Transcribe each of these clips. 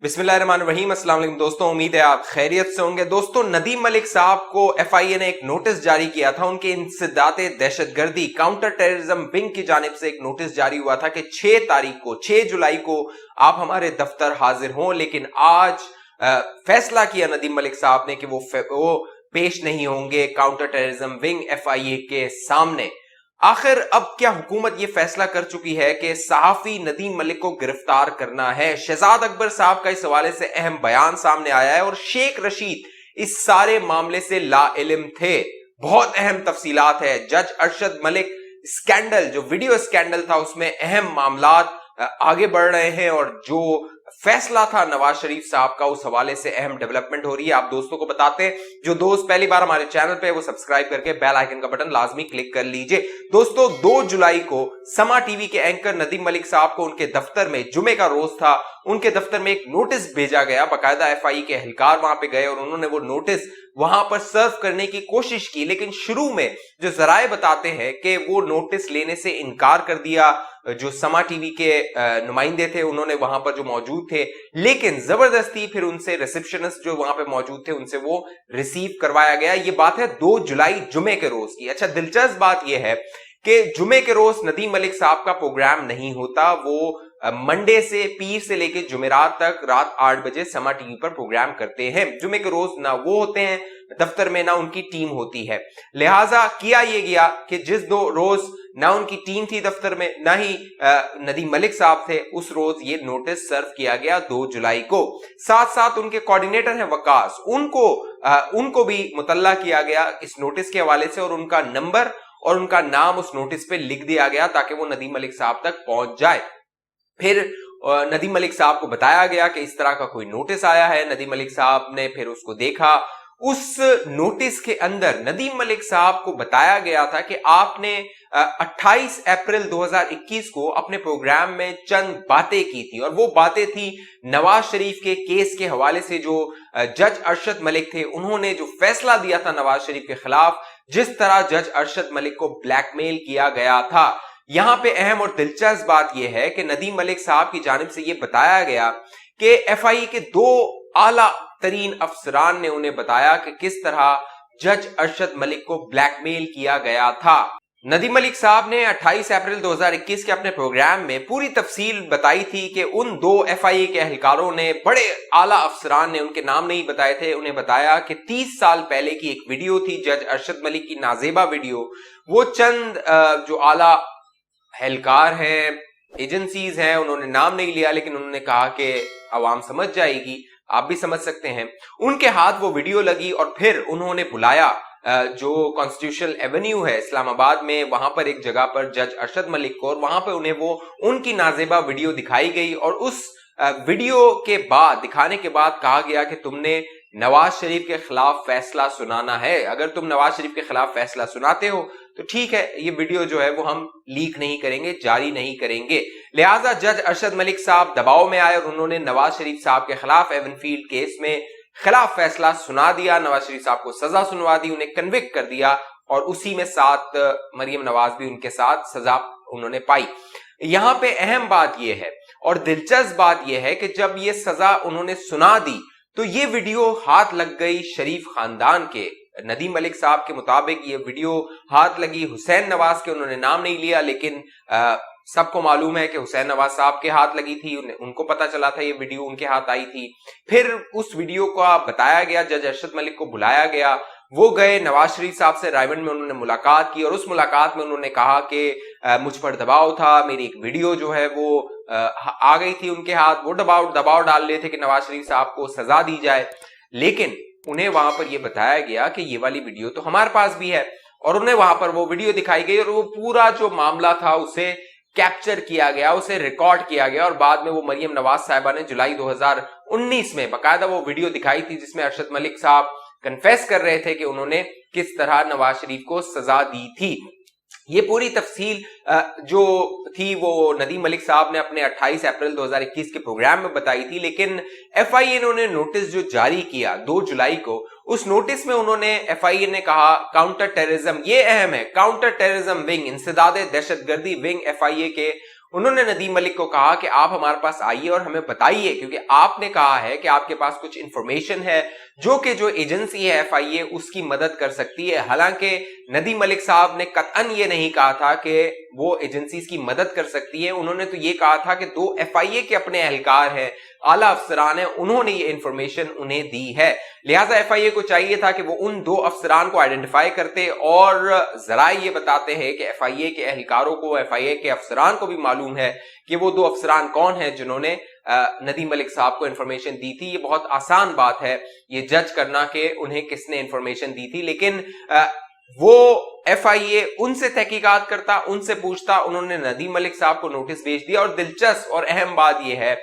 बिस्मिल्लाहिर्रहमानिर्रहीम। अस्सलाम वालेकुम दोस्तों, उम्मीद है आप खैरियत से होंगे। दोस्तों, नदीम मलिक साहब को एफआईए ने एक नोटिस जारी किया था। उनके इंसदादे दहशतगर्दी काउंटर टेररिज्म विंग की जानिब से एक नोटिस जारी हुआ था कि 6 जुलाई को आप हमारे दफ्तर हाजिर हों, लेकिन आज फैसला किया नदीम मलिक साहब ने कि वो पेश नहीं होंगे काउंटर टेररिज्म विंग एफआईए के सामने। आखिर अब क्या हुकूमत ये फैसला कर चुकी है कि सहाफी नदीम मलिक को गिरफ्तार करना है। शहजाद अकबर साहब का इस हवाले से अहम बयान सामने आया है और शेख रशीद इस सारे मामले से लाइल्म थे। बहुत अहम तफसीलात है। जज अरशद मलिक स्कैंडल, जो वीडियो स्कैंडल था, उसमें अहम मामलात आगे बढ़ रहे हैं और जो फैसला था नवाज शरीफ साहब का, उस हवाले से अहम डेवलपमेंट हो रही है। आप दोस्तों को बताते हैं, जो दोस्त पहली बार हमारे चैनल पे वो सब्सक्राइब करके बेल आइकन का बटन लाजमी क्लिक कर लीजिए। दोस्तों, 2 जुलाई को समा टीवी के एंकर नदीम मलिक साहब को उनके दफ्तर में, जुमे का रोज था, उनके दफ्तर में एक नोटिस भेजा गया। बाकायदा एफआई के एहलकार वहां पे गए और उन्होंने वो नोटिस वहां पर सर्व करने की कोशिश की, लेकिन शुरू में जो जराए बताते हैं कि वो नोटिस लेने से इनकार कर दिया। जो समा टीवी के नुमाइंदे थे उन्होंने वहां पर जो मौजूद थे, लेकिन जबरदस्ती फिर उनसे रिसेप्शनिस्ट जो वहां पे मौजूद थे उनसे वो रिसीव करवाया गया। ये बात है 2 जुलाई जुमे के रोज की। अच्छा, दिलचस्प बात यह है कि जुमे के रोज नदीम मलिक साहब का प्रोग्राम नहीं होता। वो मंडे से पीर से लेकर जुमेरात तक रात 8 बजे समा टीवी पर प्रोग्राम करते हैं। जुमे के रोज ना वो होते हैं दफ्तर में, ना उनकी टीम होती है। लिहाजा किया ये गया कि जिस 2 रोज ना उनकी टीम थी दफ्तर में, ना ही नदीम मलिक साहब थे, उस रोज ये नोटिस सर्व किया गया 2 जुलाई को। साथ साथ उनके कोऑर्डिनेटर हैं वकास, उनको भी मुतल्ला किया गया इस नोटिस के हवाले से और उनका नंबर और उनका नाम उस नोटिस पे लिख दिया गया ताकि वो नदीम मलिक साहब तक पहुंच जाए। फिर नदीम मलिक साहब को बताया गया कि इस तरह का कोई नोटिस आया है। नदीम मलिक साहब ने फिर उसको देखा। उस नोटिस के अंदर नदीम मलिक साहब को बताया गया था कि आपने 28 अप्रैल 2021 को अपने प्रोग्राम में चंद बातें की थी और वो बातें थी नवाज शरीफ के केस के हवाले से। जो जज अरशद मलिक थे, उन्होंने जो फैसला दिया था नवाज शरीफ के खिलाफ, जिस तरह जज अरशद मलिक को ब्लैकमेल किया गया था। यहां पे अहम और दिलचस्प बात यह है कि नदीम मलिक साहब की जानिब से यह बताया गया कि एफआई के 2 आला तरीन अफसरान ने उन्हें बताया कि किस तरह जज अरशद मलिक को ब्लैकमेल किया गया था। नदीम मलिक साहब ने 28 अप्रैल 2021 के अपने प्रोग्राम में पूरी तफसील बताई थी कि उन 2 एफआईए के एहलकारों ने, बड़े आला अफसरान ने, उनके नाम नहीं बताए थे, उन्हें बताया कि 30 साल पहले की एक वीडियो थी जज अरशद मलिक की, नाजेबा वीडियो। वो चंद जो आला एहलकार हैं, एजेंसीज हैं, उन्होंने नाम नहीं लिया, लेकिन उन्होंने कहा कि आवाम समझ जाएगी, आप भी समझ सकते हैं। उनके हाथ वो वीडियो लगी और फिर उन्होंने बुलाया जो कॉन्स्टिट्यूशनल एवेन्यू है इस्लामाबाद में, वहां पर एक जगह पर जज अरशद मलिक को, और वहां पर उन्हें वो उनकी नाजेबा वीडियो दिखाई गई और उस वीडियो के बाद, दिखाने के बाद कहा गया कि तुमने नवाज शरीफ के खिलाफ फैसला सुनाना है। अगर तुम नवाज शरीफ के खिलाफ फैसला सुनाते हो तो ठीक है, ये वीडियो जो है वो हम लीक नहीं करेंगे, जारी नहीं करेंगे। लिहाजा जज अरशद मलिक साहब दबाव में आए और उन्होंने नवाज शरीफ साहब के खिलाफ एवनफील्ड केस में खिलाफ फैसला सुना दिया। नवाज शरीफ साहब को सजा सुनवा दी, उन्हें कन्विक्ट कर दिया और उसी में साथ मरियम नवाज भी उनके साथ सजा उन्होंने पाई। यहां पे अहम बात यह है और दिलचस्प बात यह है कि जब ये सजा उन्होंने सुना दी तो ये वीडियो हाथ लग गई शरीफ खानदान के। नदीम मलिक साहब के मुताबिक ये वीडियो हाथ लगी हुसैन नवाज के, उन्होंने नाम नहीं लिया, लेकिन सबको मालूम है कि हुसैन नवाज साहब के हाथ लगी थी, उनको पता चला था ये वीडियो उनके हाथ आई थी। फिर उस वीडियो को बताया गया, जज अरशद मलिक को बुलाया गया, वो गए नवाज शरीफ साहब से रायबंद में, उन्होंने मुलाकात की और उस मुलाकात में उन्होंने कहा कि मुझ पर दबाव था, मेरी एक वीडियो जो है वो आ गई थी उनके हाथ, वो दबाव डाल रहे थे कि नवाज शरीफ साहब को सजा दी जाए। लेकिन उन्हें वहां पर यह बताया गया कि ये वाली वीडियो तो हमारे पास भी है और उन्हें वहां पर वो वीडियो दिखाई गई और वो पूरा जो मामला था उसे कैप्चर किया गया, उसे रिकॉर्ड किया गया और बाद में वो मरियम नवाज साहिबा ने जुलाई 2019 में बाकायदा वो वीडियो दिखाई थी जिसमें अरशद मलिक साहब कन्फेस कर रहे थे कि उन्होंने किस तरह नवाज शरीफ को सजा दी थी। ये पूरी तफसील जो थी वो नदीम मलिक साहब ने अपने 28 अप्रैल 2021 के प्रोग्राम में बताई थी, लेकिन एफआईए ने उन्हें नोटिस जो जारी किया 2 जुलाई को, उस नोटिस में उन्होंने एफआईए ने कहा काउंटर टेररिज्म, ये अहम है, काउंटर टेररिज्म विंग, इंसदादे दहशतगर्दी विंग एफआईए के, उन्होंने नदीम मलिक को कहा कि आप हमारे पास आइए और हमें बताइए, क्योंकि आपने कहा है कि आपके पास कुछ इंफॉर्मेशन है जो कि जो एजेंसी है FIA उसकी मदद कर सकती है। हालांकि नदीम मलिक साहब ने कतई ये नहीं कहा था कि वो एजेंसीज की मदद कर सकती है। उन्होंने तो ये कहा था कि 2 FIA के अपने एहलकार हैं, आला अफसरान है, उन्होंने ये इंफॉर्मेशन उन्हें दी है। लिहाजा FIA को चाहिए था कि वो उन 2 अफसरान को आइडेंटिफाई करते और जरा ये बताते हैं कि FIA के एहलकारों को, FIA के अफसरान को भी मालूम है कि वो 2 अफसरान कौन है जिन्होंने नदीम मलिक साहब को इंफॉर्मेशन दी थी। ये बहुत आसान बात है ये जज करना कि उन्हें किसने इंफॉर्मेशन दी थी, लेकिन वो FIA उनसे तहकीकात करता, उनसे पूछता। उन्होंने नदीम मलिक साहब को नोटिस भेज दिया और दिलचस्प और अहम बात यह है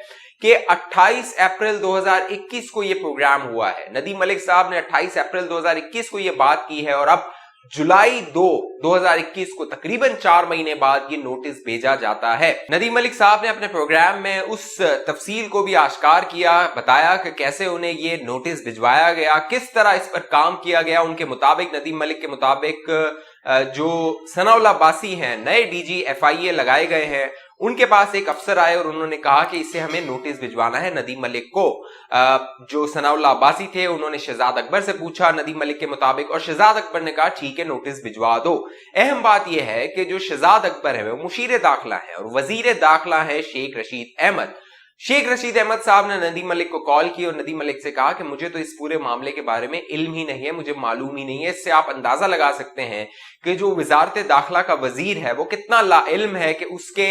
कि 28 अप्रैल 2021 को यह प्रोग्राम हुआ है। नदीम मलिक साहब ने 28 अप्रैल 2021 को यह बात की है और अब जुलाई 2, 2021 को तकरीबन 4 महीने बाद ये नोटिस भेजा जाता है। नदीम मलिक साहब ने अपने प्रोग्राम में उस तफसील को भी आश्कार किया, बताया कि कैसे उन्हें ये नोटिस भिजवाया गया, किस तरह इस पर काम किया गया। उनके मुताबिक, नदीम मलिक के मुताबिक, जो सनाउल्लाह अब्बासी हैं, नए DG FIA लगाए गए हैं, उनके पास एक अफसर आए और उन्होंने कहा कि इसे हमें नोटिस भिजवाना है नदीम मलिक को। जो सनाउल्लाह अब्बासी थे उन्होंने शहजाद अकबर से पूछा नदीम मलिक के मुताबिक, और शहजाद अकबर ने कहा ठीक है नोटिस भिजवा दो। अहम बात यह है कि जो शहजाद अकबर है वो मुशीर दाखिला है और वजीर दाखिला है शेख रशीद अहमद। शेख रशीद अहमद साहब ने नदीम मलिक को कॉल की और नदीम मलिक से कहा कि मुझे तो इस पूरे मामले के बारे में इल्म ही नहीं है, मुझे मालूम ही नहीं है। इससे आप अंदाजा लगा सकते हैं कि जो वजारत दाखिला का वजीर है वो कितना लाइल्म है कि उसके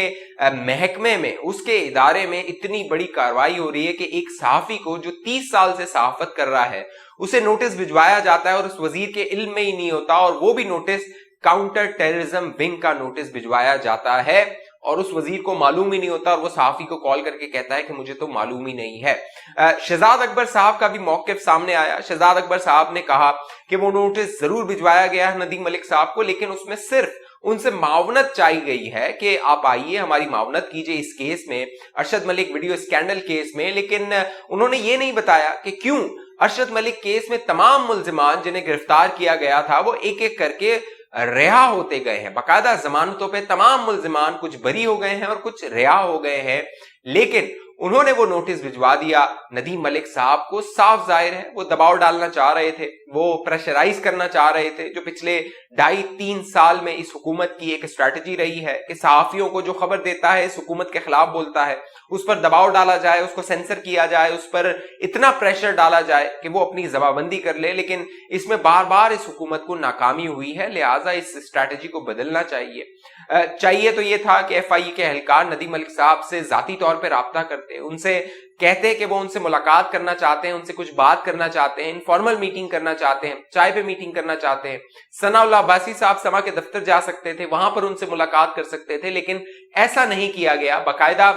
महकमे में, उसके इदारे में इतनी बड़ी कार्रवाई हो रही है कि एक सहाफी को जो 30 साल से सहाफत कर रहा है उसे नोटिस भिजवाया जाता है और उस वजीर के इल्म में ही नहीं होता, और वो भी नोटिस काउंटर टेररिज्म विंग का नोटिस भिजवाया जाता है और उस वजीर को मालूम ही नहीं होता और वो सहाफी को कॉल करके कहता है कि मुझे तो मालूम ही नहीं है। शहजाद अकबर साहब का भी मौकिफ सामने आया। शहजाद अकबर साहब ने कहा कि वो नोटिस जरूर भिजवाया गया है नदीम मलिक साहब को, लेकिन उसमें सिर्फ उनसे मावनत चाहिए गई है कि आप आइए हमारी मावनत कीजिए इस केस में, Arshad Malik video scandal case में। लेकिन उन्होंने ये नहीं बताया कि क्यों अरशद मलिक केस में तमाम मुल्जिमान जिन्हें गिरफ्तार किया गया था वो एक एक करके रिहा होते गए हैं। बाकायदा जमानतों पे तमाम मुल्जिमान कुछ बरी हो गए हैं और कुछ रिहा हो गए हैं, लेकिन उन्होंने वो नोटिस भिजवा दिया नदीम मलिक साहब को। साफ जाहिर है वो दबाव डालना चाह रहे थे, वो प्रेशराइज करना चाह रहे थे, जो पिछले 2.5-3 साल में इस हुकूमत की एक स्ट्रैटेजी रही है कि सहाफियों को जो खबर देता है इस हुकूमत के खिलाफ बोलता है उस पर दबाव डाला जाए, उसको सेंसर किया जाए, उस पर इतना प्रेशर डाला जाए कि वो अपनी जवाबंदी कर ले। लेकिन इसमें बार बार इस हुकूमत को नाकामी हुई है, लिहाजा इस स्ट्रैटेजी को बदलना चाहिए। तो ये था कि FIA के एहलकार नदीम मलिक साहब से जाती तौर पर राब्ता करते, उनसे कहते कि वो उनसे मुलाकात करना चाहते हैं, उनसे कुछ बात करना चाहते हैं, इनफॉर्मल मीटिंग करना चाहते हैं, चाय पे मीटिंग करना चाहते हैं। सनाउल्लाह अब्बासी साहब समा के दफ्तर जा सकते थे, वहां पर उनसे मुलाकात कर सकते थे, लेकिन ऐसा नहीं किया गया। बाकायदा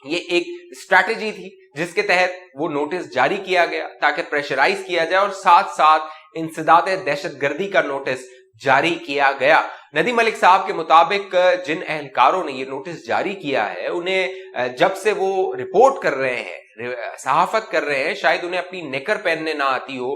ये एक स्ट्रैटेजी थी जिसके तहत वो नोटिस जारी किया गया ताकि प्रेशराइज किया जाए और साथ साथ इंसदाद दहशतगर्दी का नोटिस जारी किया गया। नदीम मलिक साहब के मुताबिक जिन एहलकारों ने ये नोटिस जारी किया है उन्हें जब से वो रिपोर्ट कर रहे हैं, सहाफत कर रहे हैं, शायद उन्हें अपनी नेकर पहनने ना आती हो।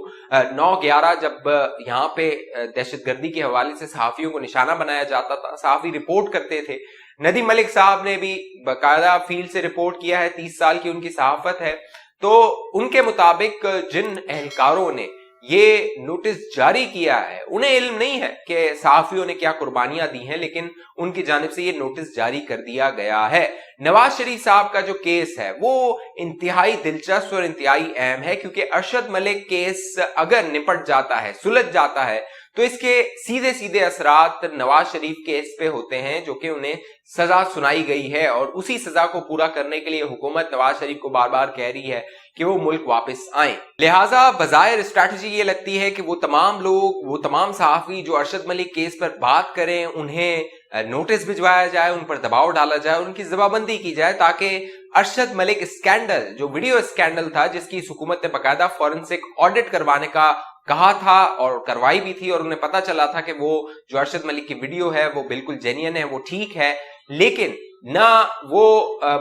9/11 जब यहाँ पे दहशतगर्दी के हवाले से सहाफियों को निशाना बनाया जाता था, सहाफी रिपोर्ट करते थे। नदीम मलिक साहब ने भी बाकायदा फील्ड से रिपोर्ट किया है, 30 साल की उनकी सहाफत है। तो उनके मुताबिक जिन एहलकारों ने ये नोटिस जारी किया है उन्हें इल्म नहीं है कि सहाफियों ने क्या कुर्बानियां दी हैं, लेकिन उनकी जानिब से ये नोटिस जारी कर दिया गया है। नवाज शरीफ साहब का जो केस है वो इंतहाई दिलचस्प और इंतहाई अहम है, क्योंकि अरशद मलिक केस अगर निपट जाता है, सुलझ जाता है, तो इसके सीधे सीधे असरात नवाज शरीफ केस पे होते हैं, जो कि उन्हें सजा सुनाई गई है और उसी सजा को पूरा करने के लिए हुकूमत नवाज शरीफ को बार बार कह रही है कि वो मुल्क वापस आए। लिहाजा बजाय स्ट्रैटेजी ये लगती है कि वो तमाम लोग, वो तमाम सहाफी जो अरशद मलिक केस पर बात करें उन्हें नोटिस भिजवाया जाए, उन पर दबाव डाला जाए, उनकी जवाबंदी की जाए, ताकि अरशद मलिक स्कैंडल, जो वीडियो स्कैंडल था जिसकी इस हुकूमत ने बाकायदा फॉरेंसिक ऑडिट करवाने का कहा था और करवाई भी थी, और उन्हें पता चला था कि वो जो अरशद मलिक की वीडियो है वो बिल्कुल जेन्युइन है, वो ठीक है, लेकिन ना वो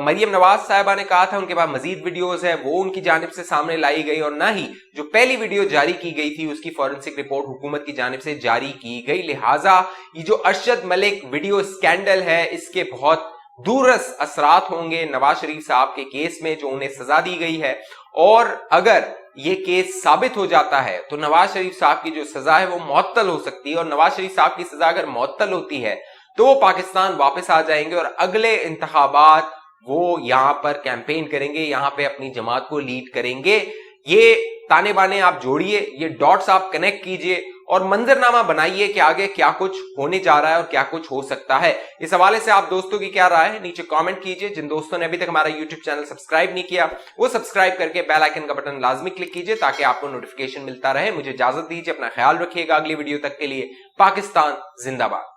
मरियम नवाज साहिबा ने कहा था उनके पास मजीद वीडियोस है, वो उनकी जानिब से सामने लाई गई, और ना ही जो पहली वीडियो जारी की गई थी उसकी फॉरेंसिक रिपोर्ट हुकूमत की जानिब से जारी की गई। लिहाजा ये जो अरशद मलिक वीडियो स्कैंडल है इसके बहुत दूरस असरात होंगे नवाज शरीफ साहब के केस में जो उन्हें सजा दी गई है, और अगर ये केस साबित हो जाता है तो नवाज शरीफ साहब की जो सजा है वो मुअत्तल हो सकती है, और नवाज शरीफ साहब की सजा अगर मुअत्तल होती है तो वो पाकिस्तान वापस आ जाएंगे और अगले इंतखाबात वो यहां पर कैंपेन करेंगे, यहां पे अपनी जमात को लीड करेंगे। ये ताने बाने आप जोड़िए, ये डॉट्स आप कनेक्ट कीजिए और मंजरनामा बनाइए कि आगे क्या कुछ होने जा रहा है और क्या कुछ हो सकता है। इस हवाले से आप दोस्तों की क्या राय है नीचे कमेंट कीजिए। जिन दोस्तों ने अभी तक हमारा यूट्यूब चैनल सब्सक्राइब नहीं किया वो सब्सक्राइब करके बेल आइकन का बटन लाजमी क्लिक कीजिए ताकि आपको नोटिफिकेशन मिलता रहे। मुझे इजाजत दीजिए, अपना ख्याल रखिएगा। अगली वीडियो तक के लिए पाकिस्तान जिंदाबाद।